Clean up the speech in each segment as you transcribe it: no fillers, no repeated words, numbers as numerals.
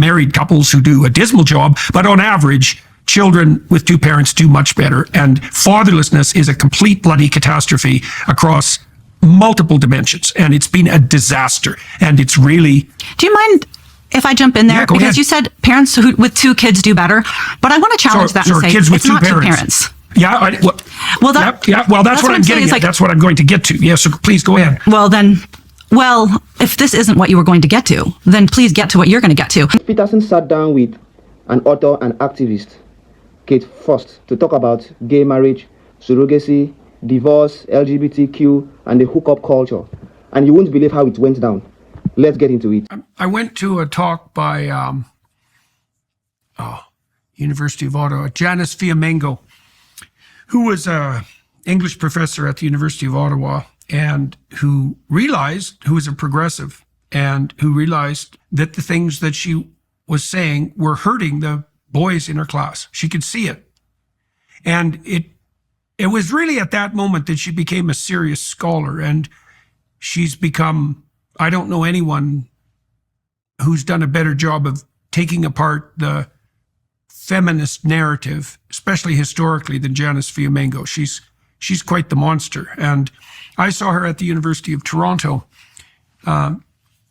married couples who do a dismal job, but on average, children with two parents do much better. And fatherlessness is a complete bloody catastrophe across multiple dimensions. And it's been a disaster. And it's really... Do you mind if I jump in there? Yeah, go because ahead. You said parents with two kids do better, but I want to challenge that and say kids with it's not two two parents. Yeah, well, that's what I'm getting at. Like, that's what I'm going to get to. Yeah, so please go ahead. Well, if this isn't what you were going to get to, then please get to what you're going to get to. Peterson sat down with an author and activist, Katy, Faust, to talk about gay marriage, surrogacy, divorce, LGBTQ, and the hookup culture. And you won't believe how it went down. Let's get into it. I went to a talk by University of Ottawa, Janice Fiamengo, who was an English professor at the University of Ottawa and who was a progressive, and who realized that the things that she was saying were hurting the boys in her class. She could see it. And it was really at that moment that she became a serious scholar, and she's become, I don't know anyone who's done a better job of taking apart the feminist narrative, especially historically, than Janice Fiamengo. She's quite the monster. And I saw her at the University of Toronto.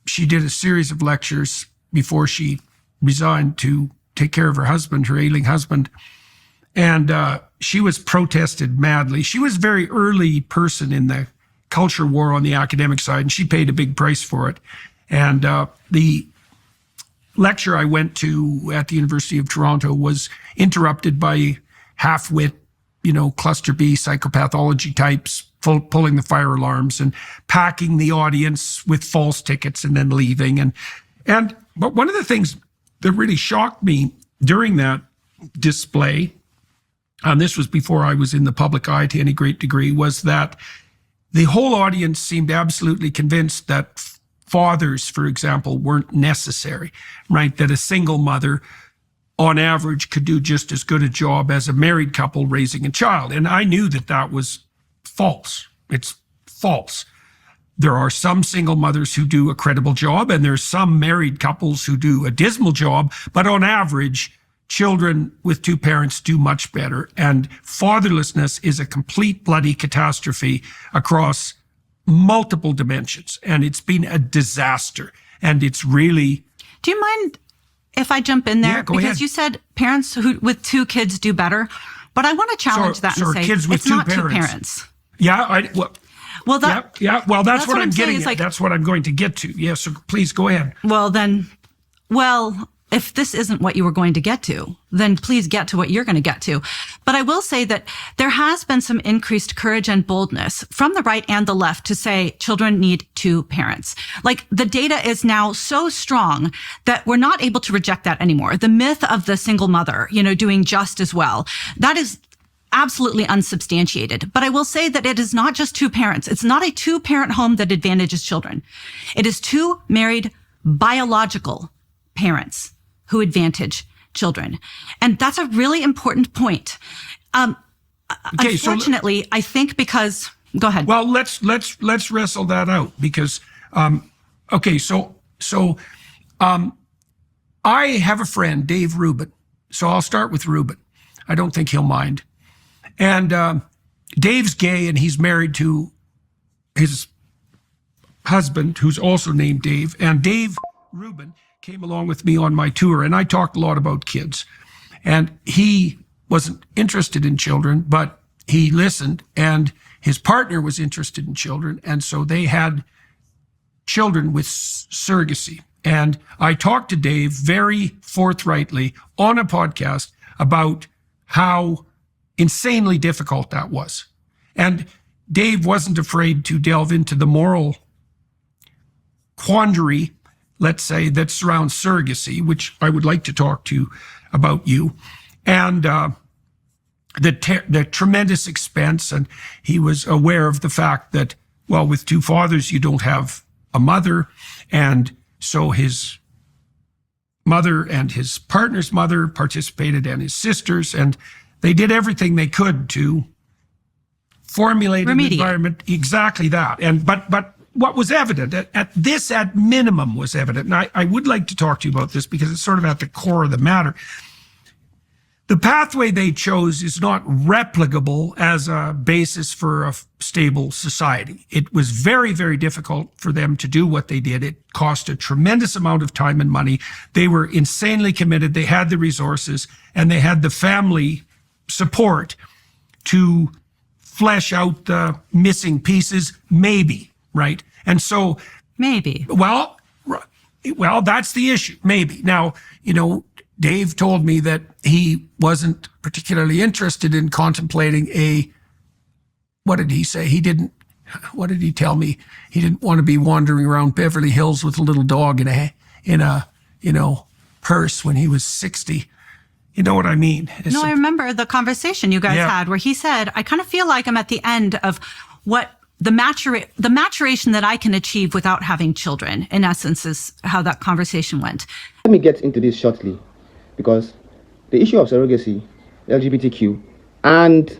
She did a series of lectures before she resigned to take care of her husband, her ailing husband. And she was protested madly. She was a very early person in the culture war on the academic side, and she paid a big price for it. And the lecture I went to at the University of Toronto was interrupted by half-wit, cluster B psychopathology types pulling the fire alarms and packing the audience with false tickets and then leaving. But one of the things that really shocked me during that display, and this was before I was in the public eye to any great degree, was that the whole audience seemed absolutely convinced that fathers, for example, weren't necessary, right? That a single mother, on average, could do just as good a job as a married couple raising a child. And I knew that that was false. It's false. There are some single mothers who do a credible job, and there's some married couples who do a dismal job, but on average, children with two parents do much better. And fatherlessness is a complete bloody catastrophe across multiple dimensions. And it's been a disaster. And it's really... Do you mind if I jump in there? Yeah, go because ahead. You said parents with two kids do better, but I want to challenge that and say kids with it's not two parents. Yeah, Well, that's what I'm getting at. Like, that's what I'm going to get to. Yeah, so please go ahead. If this isn't what you were going to get to, then please get to what you're going to get to. But I will say that there has been some increased courage and boldness from the right and the left to say children need two parents. Like, the data is now so strong that we're not able to reject that anymore. The myth of the single mother, doing just as well, that is absolutely unsubstantiated. But I will say that it is not just two parents. It's not a two-parent home that advantages children. It is two married biological parents who advantage children. And that's a really important point. Unfortunately, I think because... Go ahead. Well, let's wrestle that out because, I have a friend, Dave Rubin. So I'll start with Rubin. I don't think he'll mind. And Dave's gay, and he's married to his husband, who's also named Dave. And Dave Rubin came along with me on my tour, and I talked a lot about kids. And he wasn't interested in children, but he listened, and his partner was interested in children. And so they had children with surrogacy. And I talked to Dave very forthrightly on a podcast about how insanely difficult that was. And Dave wasn't afraid to delve into the moral quandary, let's say, that surrounds surrogacy, which I would like to talk to about you, and the tremendous expense. And he was aware of the fact that, well, with two fathers, you don't have a mother. And so his mother and his partner's mother participated, and his sisters, and they did everything they could to formulate an environment, exactly that. And but what was evident at minimum was evident. And I would like to talk to you about this because it's sort of at the core of the matter. The pathway they chose is not replicable as a basis for a stable society. It was very, very difficult for them to do what they did. It cost a tremendous amount of time and money. They were insanely committed. They had the resources and they had the family support to flesh out the missing pieces, maybe, right? And so, maybe. Well, that's the issue. Maybe. Now, Dave told me that he wasn't particularly interested in contemplating what did he say? What did he tell me? He didn't want to be wandering around Beverly Hills with a little dog in a purse when he was 60. You know what I mean? I remember the conversation you guys had where he said, I kind of feel like I'm at the end of what the maturation that I can achieve without having children, in essence, is how that conversation went. Let me get into this shortly, because the issue of surrogacy, LGBTQ, and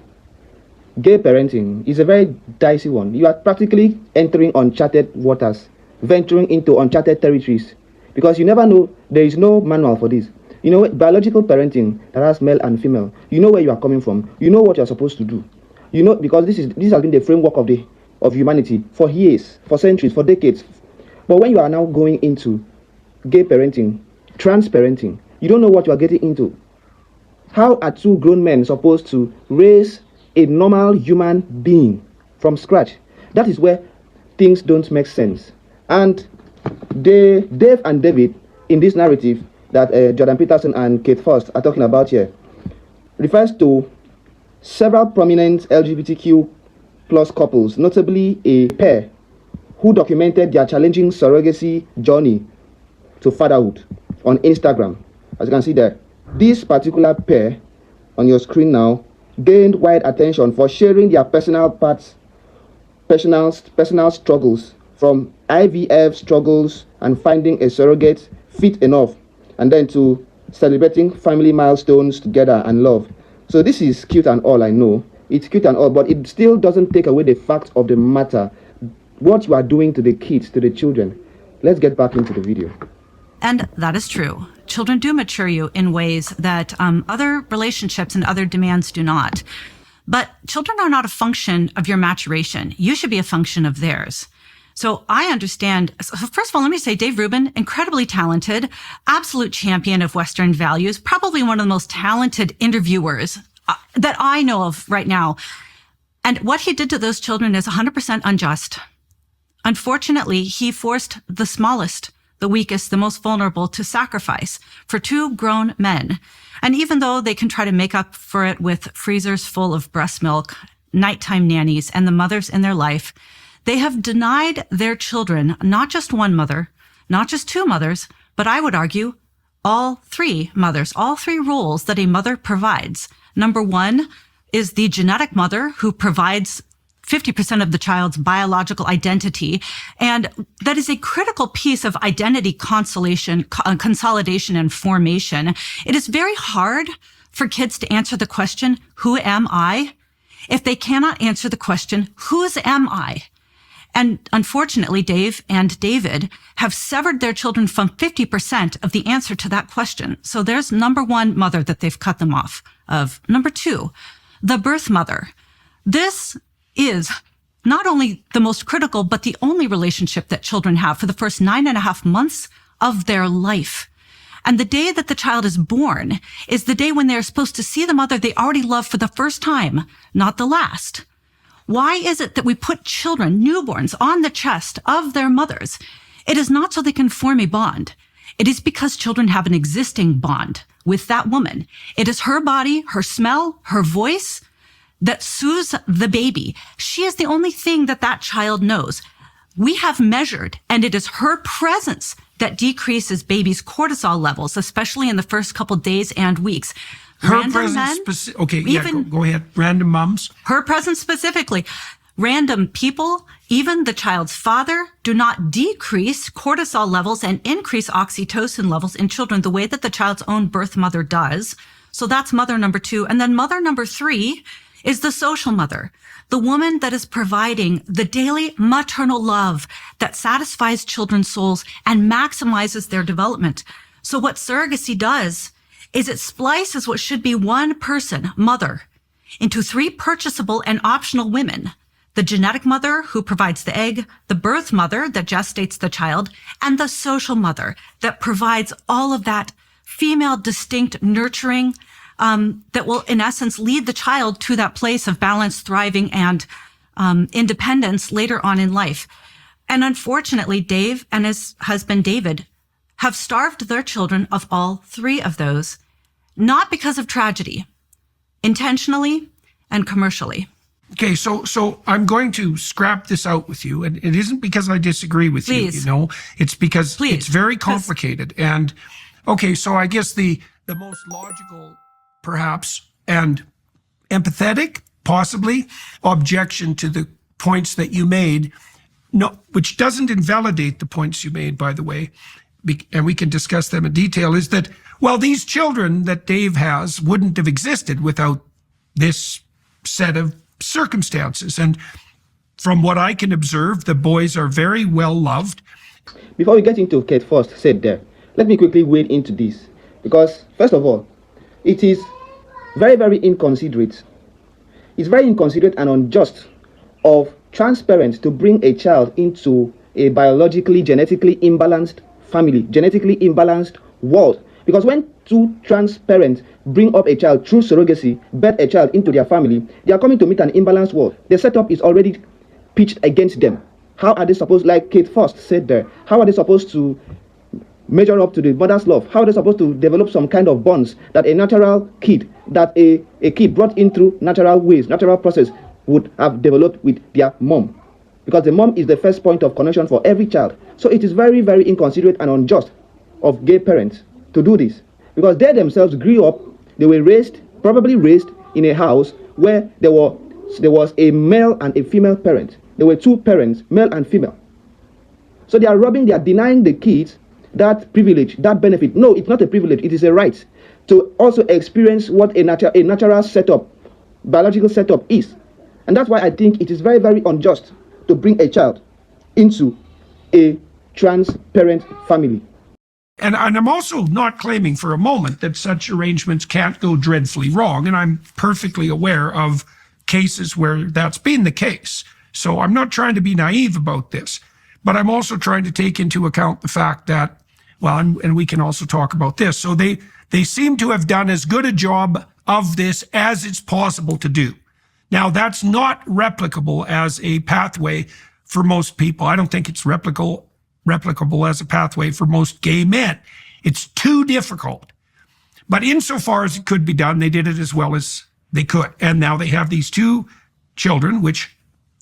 gay parenting is a very dicey one. You are practically entering uncharted waters, venturing into uncharted territories, because you never know. There is no manual for this. Biological parenting that has male and female, you know where you are coming from. You know what you are supposed to do. Because this has been the framework of humanity for years, for centuries, for decades. But when you are now going into gay parenting, trans parenting, you don't know what you are getting into. How are two grown men supposed to raise a normal human being from scratch? That is where things don't make sense. And Dave and David, in this narrative that Jordan Peterson and Kate Faust are talking about here, refers to several prominent LGBTQ plus couples, notably a pair who documented their challenging surrogacy journey to fatherhood on Instagram. As you can see there, this particular pair on your screen now gained wide attention for sharing their personal struggles, from IVF struggles and finding a surrogate fit enough, and then to celebrating family milestones together and love. So this is cute and all, I know. It's cute and all, but it still doesn't take away the fact of the matter, what you are doing to the kids, to the children. Let's get back into the video. And that is true. Children do mature you in ways that other relationships and other demands do not. But children are not a function of your maturation. You should be a function of theirs. So I understand. So first of all, let me say Dave Rubin, incredibly talented, absolute champion of Western values, probably one of the most talented interviewers that I know of right now. And what he did to those children is 100% unjust. Unfortunately, he forced the smallest, the weakest, the most vulnerable to sacrifice for two grown men. And even though they can try to make up for it with freezers full of breast milk, nighttime nannies, and the mothers in their life, they have denied their children not just one mother, not just two mothers, but I would argue all three mothers, all three roles that a mother provides. Number one is the genetic mother who provides 50% of the child's biological identity. And that is a critical piece of identity consolidation and formation. It is very hard for kids to answer the question, who am I? If they cannot answer the question, whose am I? And unfortunately, Dave and David have severed their children from 50% of the answer to that question. So there's number one mother that they've cut them off of. Number two, the birth mother. This is not only the most critical, but the only relationship that children have for the first 9.5 months of their life. And the day that the child is born is the day when they're supposed to see the mother they already love for the first time, not the last. Why is it that we put children, newborns, on the chest of their mothers? It is not so they can form a bond. It is because children have an existing bond with that woman. It is her body, her smell, her voice that soothes the baby. She is the only thing that that child knows. We have measured, and it is her presence that decreases baby's cortisol levels, especially in the first couple days and weeks. Her presence, go ahead. Random moms. Her presence specifically. Random people, even the child's father, do not decrease cortisol levels and increase oxytocin levels in children the way that the child's own birth mother does. So that's mother number two. And then mother number three is the social mother, the woman that is providing the daily maternal love that satisfies children's souls and maximizes their development. So what surrogacy does is it splices what should be one person, mother, into three purchasable and optional women: the genetic mother who provides the egg, the birth mother that gestates the child, and the social mother that provides all of that female distinct nurturing that will, in essence, lead the child to that place of balance, thriving, and independence later on in life. And unfortunately, Dave and his husband, David, have starved their children of all three of those, not because of tragedy, intentionally and commercially. Okay, so I'm going to scrap this out with you, and it isn't because I disagree with Please. you, it's because Please. it's very complicated. And okay, so I guess the most logical, perhaps, and empathetic, possibly, objection to the points that you made, no, which doesn't invalidate the points you made, by the way, and we can discuss them in detail, is that, well, these children that Dave has wouldn't have existed without this set of circumstances. And from what I can observe, the boys are very well loved. Before we get into Kate Faust said there, let me quickly wade into this. Because, first of all, it is very, very inconsiderate. It's very inconsiderate and unjust of trans parents to bring a child into a biologically, genetically imbalanced family, genetically imbalanced world. Because when two trans parents bring up a child through surrogacy, birth a child into their family, they are coming to meet an imbalanced world. The setup is already pitched against them. How are they supposed, like Kate Faust said there, how are they supposed to measure up to the mother's love? How are they supposed to develop some kind of bonds that a natural kid, that a kid brought in through natural ways, natural process, would have developed with their mom? Because the mom is the first point of connection for every child. So it is very, very inconsiderate and unjust of gay parents to do this. Because they themselves grew up, they were raised, probably raised in a house where there was a male and a female parent. There were two parents, male and female. So they are denying the kids that privilege, that benefit. No, it's not a privilege, it is a right to also experience what a natural setup, biological setup is. And that's why I think it is very, very unjust to bring a child into a trans parent family. And I'm also not claiming for a moment that such arrangements can't go dreadfully wrong. And I'm perfectly aware of cases where that's been the case. So I'm not trying to be naive about this, but I'm also trying to take into account the fact that, well, and we can also talk about this. So they seem to have done as good a job of this as it's possible to do. Now, that's not replicable as a pathway for most people. I don't think it's replicable as a pathway for most gay men. It's too difficult. But insofar as it could be done, they did it as well as they could. And now they have these two children,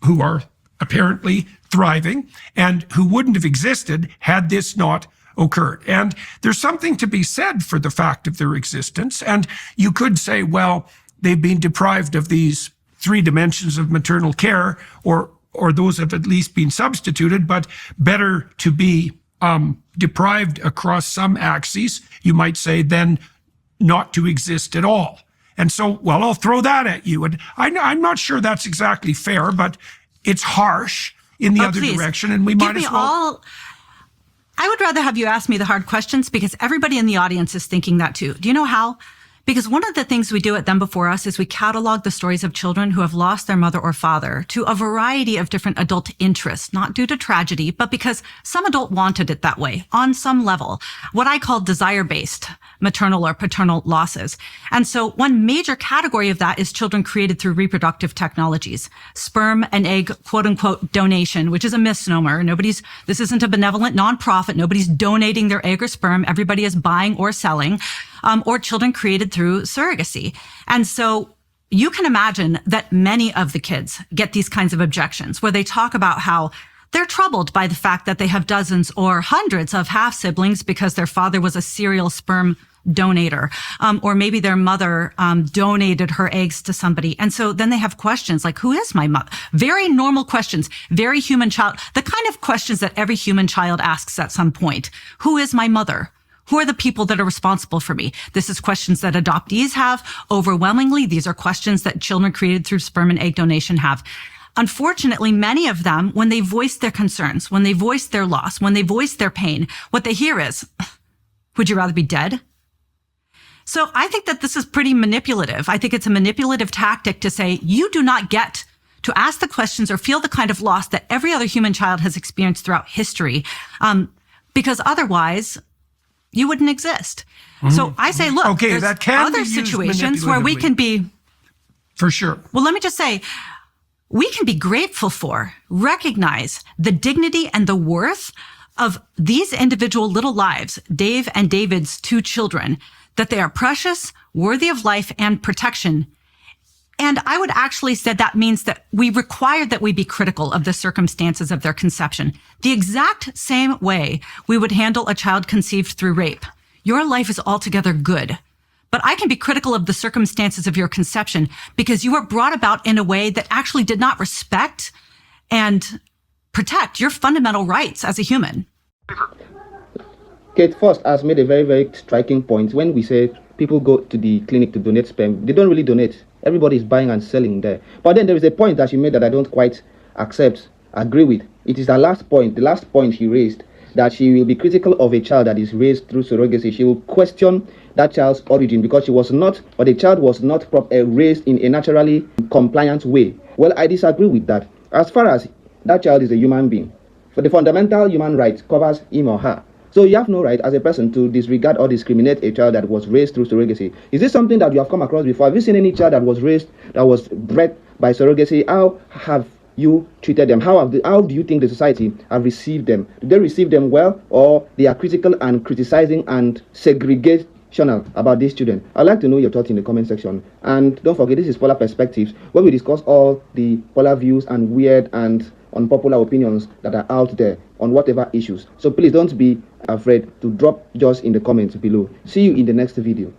who are apparently thriving and who wouldn't have existed had this not occurred. And there's something to be said for the fact of their existence. And you could say, well, they've been deprived of these three dimensions of maternal care, or those have at least been substituted, but better to be deprived across some axes, you might say, than not to exist at all. And so, well, I'll throw that at you. And I'm not sure that's exactly fair, but it's harsh in the other direction, and we might as well. I would rather have you ask me the hard questions, because everybody in the audience is thinking that too. Do you know how? Because one of the things we do at Them Before Us is we catalog the stories of children who have lost their mother or father to a variety of different adult interests, not due to tragedy, but because some adult wanted it that way on some level, what I call desire-based maternal or paternal losses. And so one major category of that is children created through reproductive technologies, sperm and egg, quote unquote, donation, which is a misnomer. This isn't a benevolent nonprofit. Nobody's donating their egg or sperm. Everybody is buying or selling. Or children created through surrogacy. And so you can imagine that many of the kids get these kinds of objections where they talk about how they're troubled by the fact that they have dozens or hundreds of half siblings because their father was a serial sperm donator, or maybe their mother donated her eggs to somebody. And so then they have questions like, who is my mother? Very normal questions, very human child, the kind of questions that every human child asks at some point. Who is my mother? Who are the people that are responsible for me? This is questions that adoptees have. Overwhelmingly, these are questions that children created through sperm and egg donation have. Unfortunately, many of them, when they voice their concerns, when they voice their loss, when they voice their pain, what they hear is, would you rather be dead? So I think that this is pretty manipulative. I think it's a manipulative tactic to say, you do not get to ask the questions or feel the kind of loss that every other human child has experienced throughout history, because otherwise you wouldn't exist. So I say, look, Okay, there's that can other be used situations where we can be, For sure. well, let me just say, we can be grateful for, recognize the dignity and the worth of these individual little lives, Dave and David's 2 children, that they are precious, worthy of life and protection. And I would actually say that means that we require that we be critical of the circumstances of their conception, the exact same way we would handle a child conceived through rape. Your life is altogether good, but I can be critical of the circumstances of your conception because you were brought about in a way that actually did not respect and protect your fundamental rights as a human. Kate Faust has made a very, very striking point. When we say people go to the clinic to donate sperm, they don't really donate. Everybody is buying and selling there. But then there is a point that she made that I don't quite agree with. It is the last point she raised, that she will be critical of a child that is raised through surrogacy. She will question that child's origin because the child was not raised in a naturally compliant way. Well, I disagree with that. As far as that child is a human being, for the fundamental human right covers him or her. So you have no right as a person to disregard or discriminate a child that was raised through surrogacy. Is this something that you have come across before? Have you seen any child that was bred by surrogacy? How have you treated them? How do you think the society have received them? Do they receive them well, or they are critical and criticizing and segregational about these children? I'd like to know your thoughts in the comment section. And don't forget, this is Polar Perspectives, where we discuss all the polar views and weird and unpopular opinions that are out there on whatever issues. So please don't be afraid to drop yours in the comments below. See you in the next video.